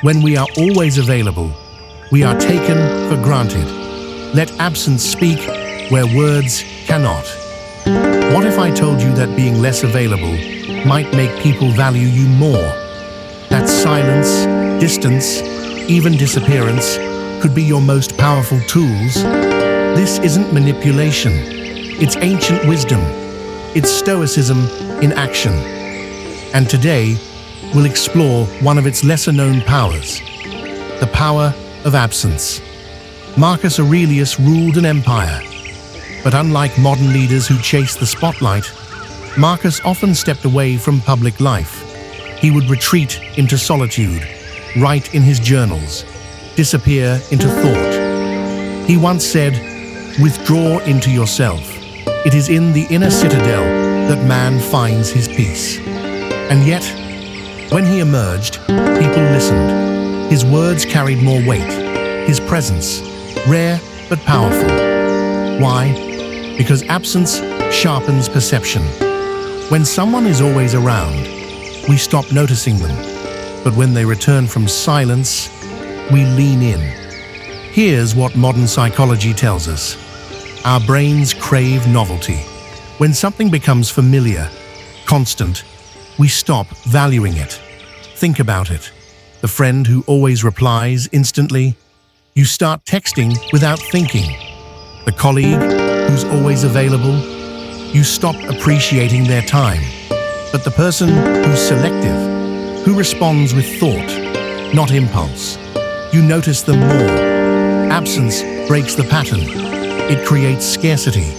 When we are always available, we are taken for granted. Let absence speak where words cannot. What if I told you that being less available might make people value you more? That silence, distance, even disappearance could be your most powerful tools. This isn't manipulation. It's ancient wisdom. It's Stoicism in action. And today, we'll explore one of its lesser-known powers, the power of absence. Marcus Aurelius ruled an empire, but unlike modern leaders who chase the spotlight, Marcus often stepped away from public life. He would retreat into solitude, write in his journals, disappear into thought. He once said, "Withdraw into yourself. It is in the inner citadel that man finds his peace." And yet, when he emerged, people listened. His words carried more weight. His presence, rare but powerful. Why? Because absence sharpens perception. When someone is always around, we stop noticing them. But when they return from silence, we lean in. Here's what modern psychology tells us. Our brains crave novelty. When something becomes familiar, constant, we stop valuing it. Think about it. The friend who always replies instantly. You start texting without thinking. The colleague who's always available. You stop appreciating their time. But the person who's selective, who responds with thought, not impulse, you notice them more. Absence breaks the pattern. It creates scarcity,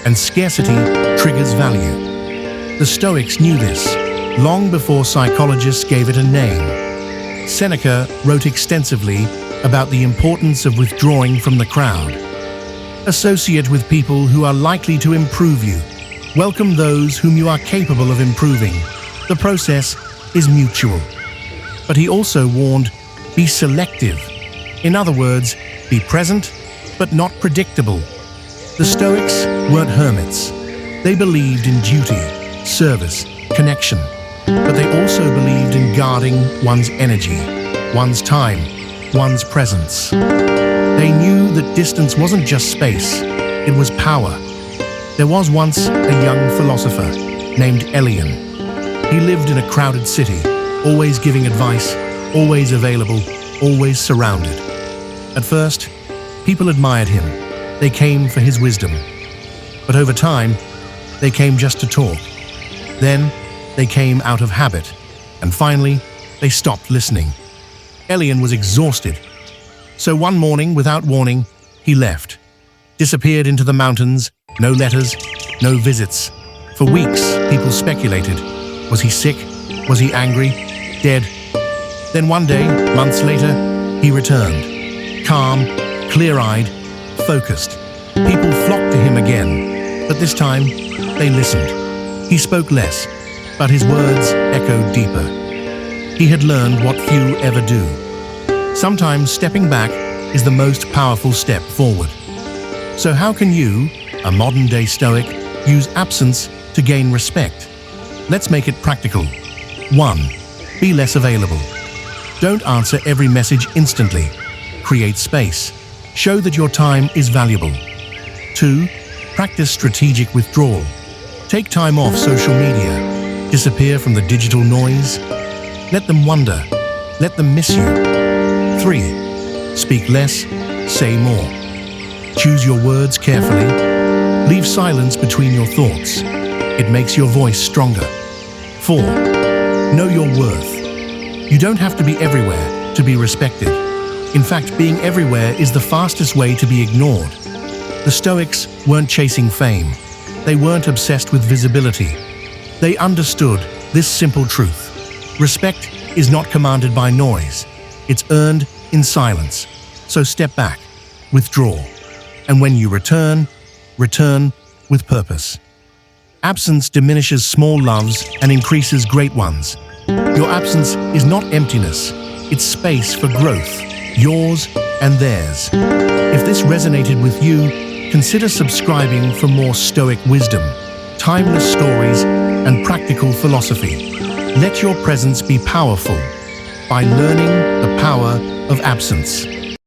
and scarcity triggers value. The Stoics knew this long before psychologists gave it a name. Seneca wrote extensively about the importance of withdrawing from the crowd. Associate with people who are likely to improve you. Welcome those whom you are capable of improving. The process is mutual. But he also warned, be selective. In other words, be present, but not predictable. The Stoics weren't hermits. They believed in duty, service, connection. But they also believed in guarding one's energy, one's time, one's presence. They knew that distance wasn't just space, it was power. There was once a young philosopher named Elian. He lived in a crowded city, always giving advice, always available, always surrounded. At first, people admired him. They came for his wisdom. But over time, they came just to talk. Then, they came out of habit. And finally, they stopped listening. Elian was exhausted. So one morning, without warning, he left. Disappeared into the mountains, no letters, no visits. For weeks, people speculated. Was he sick? Was he angry? Dead? Then one day, months later, he returned. Calm, clear-eyed, focused. People flocked to him again, but this time, they listened. He spoke less, but his words echoed deeper. He had learned what few ever do. Sometimes stepping back is the most powerful step forward. So how can you, a modern-day Stoic, use absence to gain respect? Let's make it practical. 1. Be less available. Don't answer every message instantly. Create space. Show that your time is valuable. 2. Practice strategic withdrawal. Take time off social media. Disappear from the digital noise. Let them wonder. Let them miss you. 3. Speak less, say more. Choose your words carefully. Leave silence between your thoughts. It makes your voice stronger. 4. Know your worth. You don't have to be everywhere to be respected. In fact, being everywhere is the fastest way to be ignored. The Stoics weren't chasing fame. They weren't obsessed with visibility. They understood this simple truth. Respect is not commanded by noise. It's earned in silence. So step back, withdraw. And when you return, return with purpose. Absence diminishes small loves and increases great ones. Your absence is not emptiness. It's space for growth, yours and theirs. If this resonated with you, consider subscribing for more Stoic wisdom, timeless stories, and practical philosophy. Let your presence be powerful. By learning the power of absence.